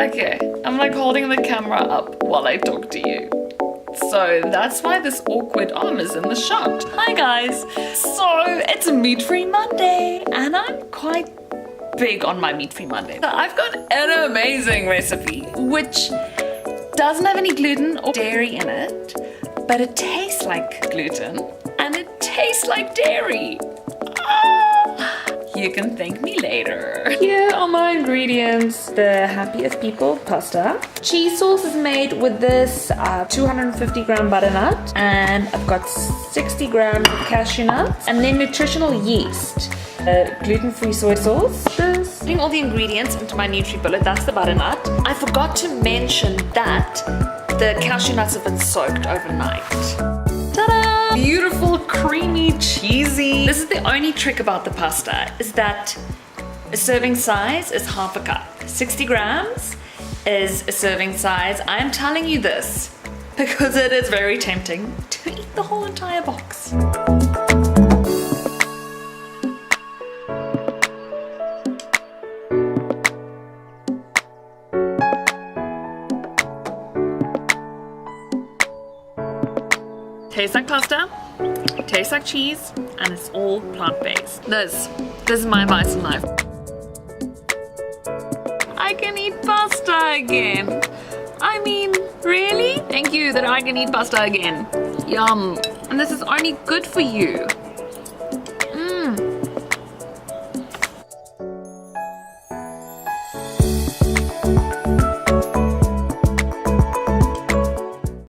Okay, I'm like holding the camera up while I talk to you. So that's why this awkward arm is in the shot. Hi guys! So it's Meat-Free Monday and I'm quite big on my Meat-Free Monday. So I've got an amazing recipe which doesn't have any gluten or dairy in it, but it tastes like gluten and it tastes like dairy. You can thank me later. Here are my ingredients. The Happiest People pasta. Cheese sauce is made with this 250 gram butternut, and I've got 60 grams of cashew nuts, and then nutritional yeast. Gluten-free soy sauce. Putting all the ingredients into my Nutri-Bullet, that's the butternut. I forgot to mention that the cashew nuts have been soaked overnight. Ta-da! Beautiful, creamy, cheesy. This is the only trick about the pasta, is that a serving size is half a cup. 60 grams is a serving size. I'm telling you this because it is very tempting to eat the whole entire box. Tastes like pasta, tastes like cheese, and it's all plant-based. This is my advice in life. I can eat pasta again. I mean, really? Thank you that I can eat pasta again. Yum. And this is only good for you.